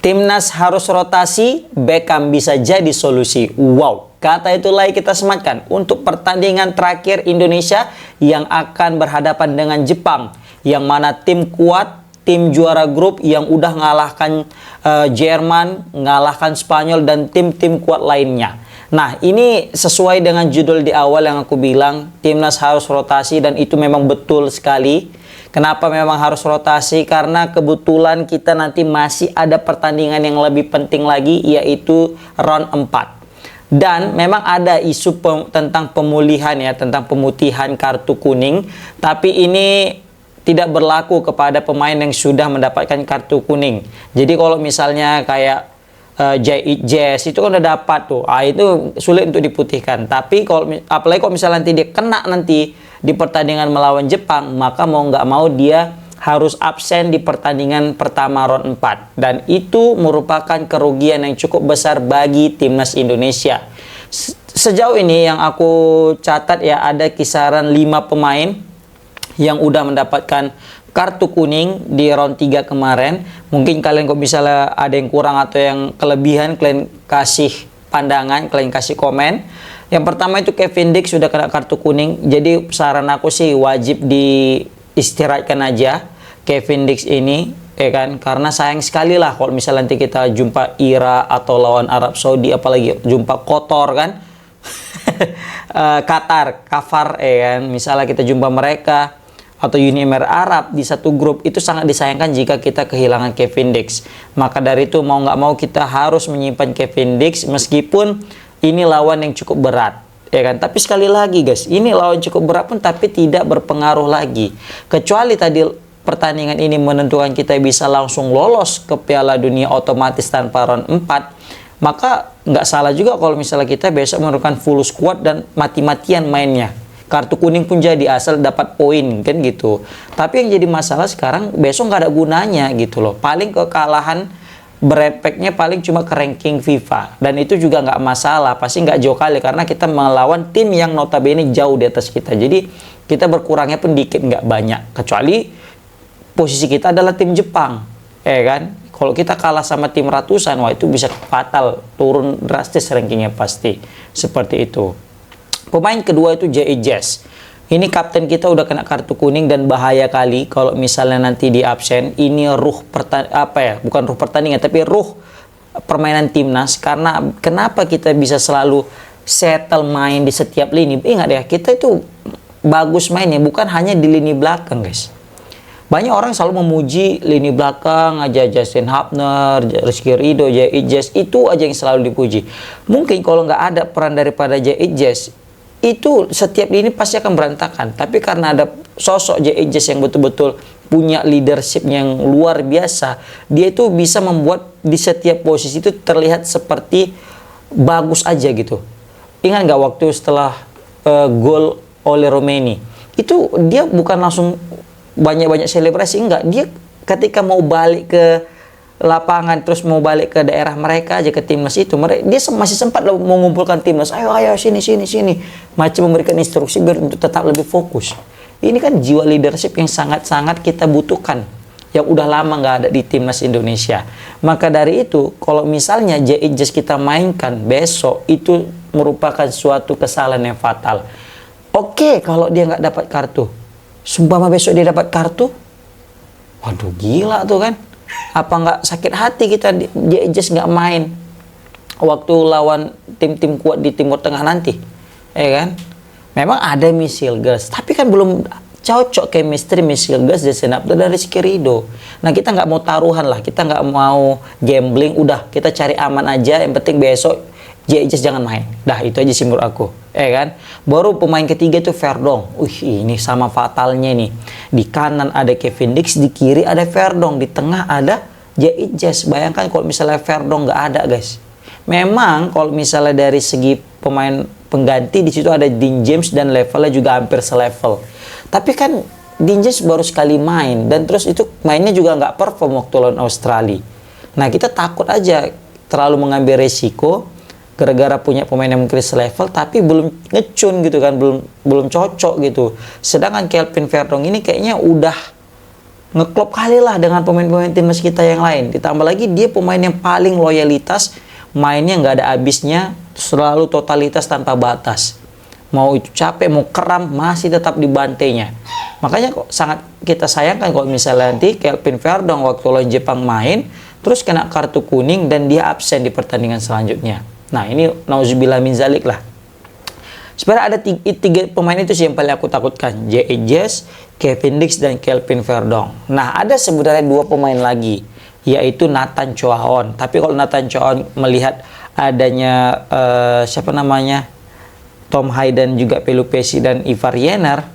Timnas harus rotasi, Beckham bisa jadi solusi. Wow, kata itu lagi kita sematkan untuk pertandingan terakhir Indonesia yang akan berhadapan dengan Jepang, yang mana tim kuat, tim juara grup yang udah ngalahkan Jerman, ngalahkan Spanyol dan tim-tim kuat lainnya. Nah, ini sesuai dengan judul di awal yang aku bilang, Timnas harus rotasi, dan itu memang betul sekali. Kenapa memang harus rotasi? Karena kebetulan kita nanti masih ada pertandingan yang lebih penting lagi, yaitu round 4. Dan memang ada isu tentang pemulihan ya, tentang pemutihan kartu kuning. Tapi ini tidak berlaku kepada pemain yang sudah mendapatkan kartu kuning. Jadi kalau misalnya kayak Jazz itu kan udah dapat tuh, itu sulit untuk diputihkan. Tapi kalau apalagi kalau misalnya nanti dia kena nanti di pertandingan melawan Jepang, maka mau nggak mau dia harus absen di pertandingan pertama round 4. Dan itu merupakan kerugian yang cukup besar bagi timnas Indonesia. Sejauh ini yang aku catat ya, ada kisaran 5 pemain yang udah mendapatkan kartu kuning di round 3 kemarin. Mungkin kalian kok misalnya ada yang kurang atau yang kelebihan, kalian kasih pandangan, kalian kasih komen. Yang pertama itu Kevin Dix sudah kena kartu kuning. Jadi saran aku sih wajib diistirahatkan aja Kevin Dix ini, ya kan? Karena sayang sekali lah kalau misalnya nanti kita jumpa Ira atau lawan Arab Saudi, apalagi jumpa Kotor kan. Qatar, Kafar, ya kan? Misalnya kita jumpa mereka atau Uni Emirat Arab di satu grup, itu sangat disayangkan jika kita kehilangan Kevin Dix. Maka dari itu mau nggak mau kita harus menyimpan Kevin Dix, meskipun ini lawan yang cukup berat, ya kan? Tapi sekali lagi guys, ini lawan cukup berat pun tapi tidak berpengaruh lagi. Kecuali tadi pertandingan ini menentukan kita bisa langsung lolos ke Piala Dunia otomatis tanpa round 4, maka nggak salah juga kalau misalnya kita besok menurunkan full squad dan mati-matian mainnya. Kartu kuning pun jadi asal dapat poin kan gitu. Tapi yang jadi masalah sekarang besok nggak ada gunanya gitu loh. Paling kekalahan berefeknya paling cuma ke ranking FIFA, dan itu juga nggak masalah, pasti nggak jauh kali karena kita melawan tim yang notabene jauh di atas kita. Jadi kita berkurangnya pun dikit, nggak banyak, kecuali posisi kita adalah tim Jepang, ya kan? Kalau kita kalah sama tim ratusan, wah itu bisa fatal, turun drastis rankingnya pasti seperti itu. Pemain kedua itu Jazz. Ini kapten kita udah kena kartu kuning dan bahaya kali kalau misalnya nanti di absen. Ini bukan ruh pertandingan tapi ruh permainan timnas. Karena kenapa kita bisa selalu settle main di setiap lini? Ingat ya, kita itu bagus mainnya bukan hanya di lini belakang guys. Banyak orang selalu memuji lini belakang aja, Justin Hapner, Rizky Ridho, Jazz, itu aja yang selalu dipuji. Mungkin kalau nggak ada peran daripada Jazz, itu setiap lini pasti akan berantakan. Tapi karena ada sosok Jazz yang betul-betul punya leadership yang luar biasa, dia itu bisa membuat di setiap posisi itu terlihat seperti bagus aja gitu. Ingat nggak waktu setelah gol oleh Romeni, itu dia bukan langsung banyak-banyak selebrasi, enggak. Dia ketika mau balik ke lapangan, terus mau balik ke daerah mereka aja, ke timnas itu, dia masih sempat mengumpulkan timnas, ayo sini, macam memberikan instruksi biar untuk tetap lebih fokus. Ini kan jiwa leadership yang sangat-sangat kita butuhkan, yang udah lama nggak ada di timnas Indonesia. Maka dari itu, kalau misalnya Jazz kita mainkan besok, itu merupakan suatu kesalahan yang fatal. Oke, kalau dia nggak dapat kartu, sumpah besok dia dapat kartu, waduh gila tuh kan. Apa nggak sakit hati kita Jazz nggak main waktu lawan tim-tim kuat di Timur Tengah nanti, ya kan? Memang ada Misil Gas, tapi kan belum cocok chemistry Misil Gas, Justin Hapner dan Rizky Ridho. Nah kita nggak mau taruhan lah, kita nggak mau gambling, udah kita cari aman aja. Yang penting besok Jazz jangan main. Dah itu aja sih menurut aku, ya kan? Baru pemain ketiga itu Verdong. Ini sama fatalnya nih. Di kanan ada Kevin Dix, di kiri ada Verdong, di tengah ada Jazz. Bayangkan kalau misalnya Verdong nggak ada, guys. Memang kalau misalnya dari segi pemain pengganti di situ ada Dean James dan levelnya juga hampir selevel. Tapi kan Dean James baru sekali main dan terus itu mainnya juga nggak perform waktu lawan Australia. Nah kita takut aja terlalu mengambil resiko gara-gara punya pemain yang mungkin selevel tapi belum ngecun gitu kan, belum cocok gitu. Sedangkan Kelvin Verdong ini kayaknya udah ngeklop kali lah dengan pemain-pemain timnas kita yang lain. Ditambah lagi dia pemain yang paling loyalitas, mainnya nggak ada habisnya, selalu totalitas tanpa batas. Mau itu capek, mau kram, masih tetap dibantainya. Makanya kok sangat kita sayangkan kalau misalnya nanti Kelvin Verdong waktu lawan Jepang main, terus kena kartu kuning dan dia absen di pertandingan selanjutnya. Nah ini nauzubillah min zalik lah. Sebenarnya ada tiga pemain itu sih yang paling aku takutkan. J.I. Jess, Kevin Dix, dan Kelvin Verdong. Nah ada sebenarnya dua pemain lagi, yaitu Nathan Choaon. Tapi kalau Nathan Choaon melihat adanya siapa namanya, Tom Hayden juga Pelupesi dan Ivar Yener,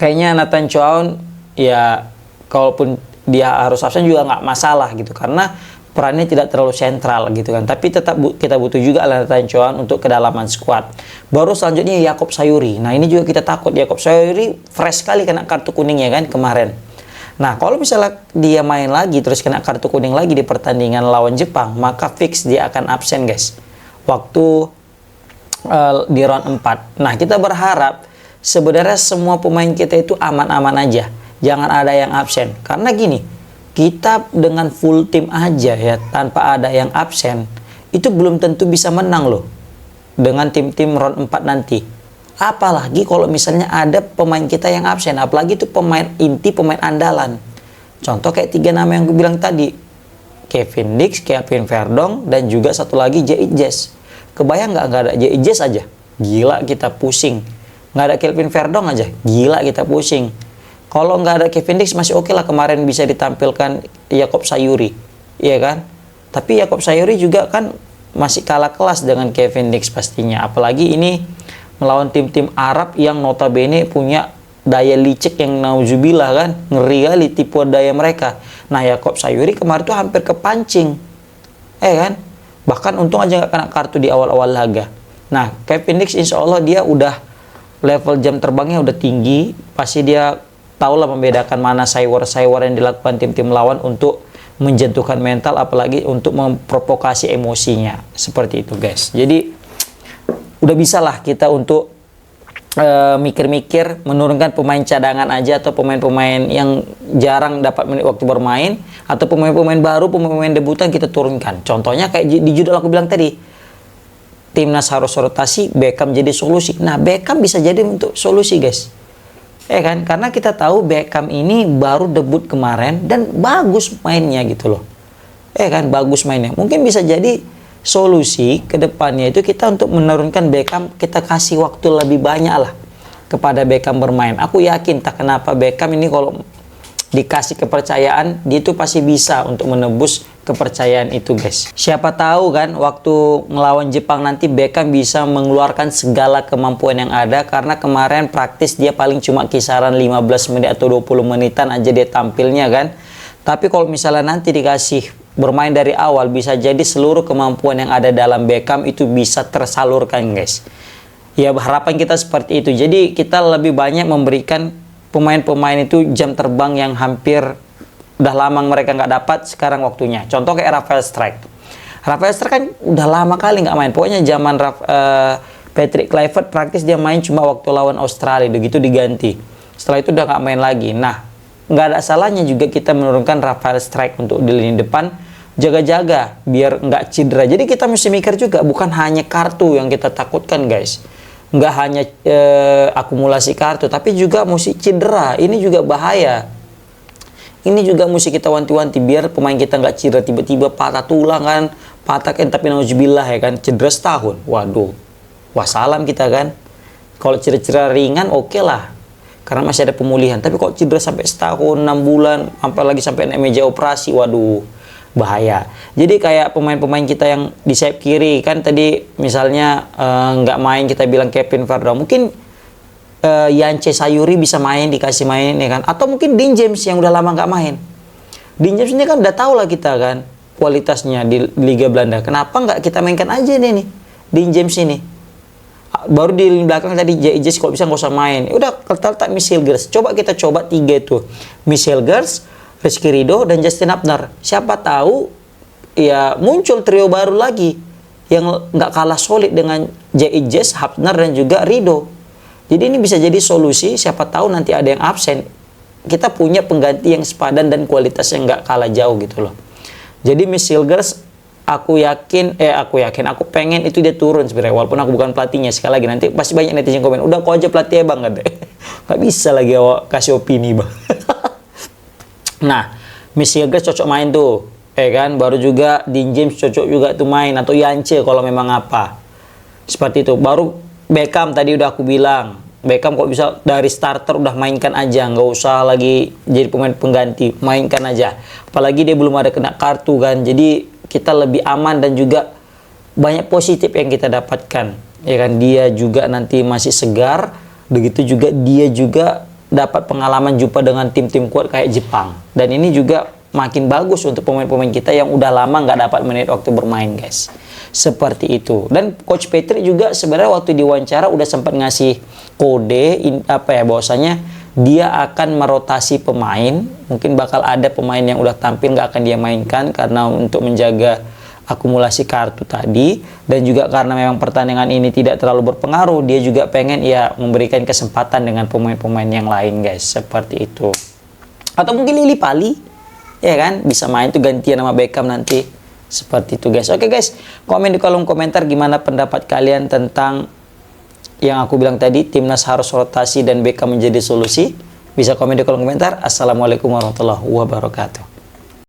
kayaknya Nathan Choaon ya kalaupun dia harus absen juga nggak masalah gitu, karena perannya tidak terlalu sentral gitu kan. Tapi tetap kita butuh juga Nathan Choaon untuk kedalaman squad. Baru selanjutnya Yakob Sayuri. Nah ini juga kita takut, Yakob Sayuri fresh sekali kena kartu kuning ya kan kemarin. Nah kalau misalnya dia main lagi terus kena kartu kuning lagi di pertandingan lawan Jepang, maka fix dia akan absen guys waktu di round 4. Nah kita berharap sebenarnya semua pemain kita itu aman-aman aja, jangan ada yang absen. Karena gini, kita dengan full tim aja ya, tanpa ada yang absen, itu belum tentu bisa menang loh dengan tim-tim round 4 nanti. Apalagi kalau misalnya ada pemain kita yang absen, apalagi itu pemain inti, pemain andalan. Contoh kayak 3 nama yang gue bilang tadi, Kevin Dix, Kelvin Verdong, dan juga satu lagi J.I. Jess. Kebayang nggak ada J.I. Jess aja, gila kita pusing. Nggak ada Kelvin Verdong aja, gila kita pusing. Kalau nggak ada Kevin Dix masih oke lah, kemarin bisa ditampilkan Yakob Sayuri, iya kan? Tapi Yakob Sayuri juga kan masih kalah kelas dengan Kevin Dix pastinya. Apalagi ini melawan tim-tim Arab yang notabene punya daya licik yang nauzubillah kan, ngeri kali tipe daya mereka. Nah Yakob Sayuri kemarin tuh hampir kepancing, kan? Bahkan untung aja nggak kena kartu di awal-awal laga. Nah Kevin Dix insya Allah dia udah level jam terbangnya udah tinggi, pasti dia tahulah membedakan mana cyber yang dilakukan tim-tim lawan untuk menjatuhkan mental, apalagi untuk memprovokasi emosinya. Seperti itu guys. Jadi udah bisa lah kita untuk mikir-mikir menurunkan pemain cadangan aja, atau pemain-pemain yang jarang dapat menit waktu bermain, atau pemain-pemain baru, pemain-pemain debutan kita turunkan. Contohnya kayak di judul aku bilang tadi, timnas harus rotasi, Beckham jadi solusi. Nah Beckham bisa jadi untuk solusi guys, kan? Karena kita tahu Beckham ini baru debut kemarin dan bagus mainnya gitu loh, kan? Bagus mainnya, mungkin bisa jadi solusi ke depannya itu kita untuk menurunkan Beckham, kita kasih waktu lebih banyak lah kepada Beckham bermain. Aku yakin tak kenapa Beckham ini kalau dikasih kepercayaan, dia itu pasti bisa untuk menebus kepercayaan itu guys. Siapa tahu kan waktu ngelawan Jepang nanti Beckham bisa mengeluarkan segala kemampuan yang ada, karena kemarin praktis dia paling cuma kisaran 15 menit atau 20 menitan aja dia tampilnya kan. Tapi kalau misalnya nanti dikasih bermain dari awal, bisa jadi seluruh kemampuan yang ada dalam Beckham itu bisa tersalurkan guys. Ya harapan kita seperti itu. Jadi kita lebih banyak memberikan pemain-pemain itu jam terbang yang hampir udah lama mereka nggak dapat, sekarang waktunya. Contoh kayak Rafael Strijk. Rafael Strijk kan udah lama kali nggak main. Pokoknya zaman Patrick Kluivert praktis dia main cuma waktu lawan Australia, begitu diganti. Setelah itu udah nggak main lagi. Nah nggak ada salahnya juga kita menurunkan Rafael Strijk untuk di lini depan, jaga-jaga biar nggak cedera. Jadi kita mesti mikir juga, bukan hanya kartu yang kita takutkan guys, nggak hanya akumulasi kartu, tapi juga mesti cedera. Ini juga bahaya, ini juga mesti kita wanti-wanti biar pemain kita nggak cedera tiba-tiba patah tulang kan, patah kan, tapi nauzubillah ya kan, cedera setahun, waduh, wassalam kita kan. Kalau cedera-cedera ringan oke lah, karena masih ada pemulihan. Tapi kalau cedera sampai setahun, 6 bulan, apalagi sampai naik meja operasi, waduh, bahaya. Jadi kayak pemain-pemain kita yang di sayap kiri, kan tadi misalnya nggak main, kita bilang Kevin Verdong, mungkin Yance Sayuri bisa main, dikasih main ya kan. Atau mungkin Dean James yang udah lama nggak main. Dean James ini kan udah tahu lah kita kan kualitasnya di Liga Belanda. Kenapa nggak kita mainkan aja nih Dean James ini? Baru di belakang tadi J.I. Jess kalau bisa nggak usah main. Udah letak Michel Gers. Coba kita coba 3 itu. Michel Gers, Rizky Ridho, dan Justin Hapner. Siapa tahu ya muncul trio baru lagi yang nggak kalah solid dengan J.I. Jess, Hapner, dan juga Ridho. Jadi ini bisa jadi solusi. Siapa tahu nanti ada yang absen, kita punya pengganti yang sepadan dan kualitasnya nggak kalah jauh gitu loh. Jadi Miss Silgers, aku pengen itu dia turun sebenarnya, walaupun aku bukan pelatihnya. Sekali lagi nanti pasti banyak netizen komen, udah kau aja pelatih ya bang, nggak bisa lagi awak kasih opini bang. Nah, Miss Silgers cocok main tuh, kan. Baru juga Dean James cocok juga tuh main, atau Yance kalau memang apa seperti itu. Baru Beckham tadi udah aku bilang, Beckham kok bisa dari starter udah mainkan aja, nggak usah lagi jadi pemain pengganti, mainkan aja. Apalagi dia belum ada kena kartu kan, jadi kita lebih aman dan juga banyak positif yang kita dapatkan, ya kan. Dia juga nanti masih segar, begitu juga dia juga dapat pengalaman jumpa dengan tim-tim kuat kayak Jepang. Dan ini juga makin bagus untuk pemain-pemain kita yang udah lama nggak dapat menit waktu bermain, guys. Seperti itu. Dan Coach Patrick juga sebenarnya waktu diwawancara udah sempat ngasih kode bahwasanya dia akan merotasi pemain. Mungkin bakal ada pemain yang udah tampil nggak akan dia mainkan karena untuk menjaga akumulasi kartu tadi, dan juga karena memang pertandingan ini tidak terlalu berpengaruh, dia juga pengen ya memberikan kesempatan dengan pemain-pemain yang lain, guys. Seperti itu. Atau mungkin Lili Pali, ya kan, bisa main tuh gantian sama Beckham nanti. Seperti itu, guys. Oke, guys, komen di kolom komentar gimana pendapat kalian tentang yang aku bilang tadi, timnas harus rotasi dan Beckham menjadi solusi. Bisa komen di kolom komentar. Assalamualaikum warahmatullahi wabarakatuh.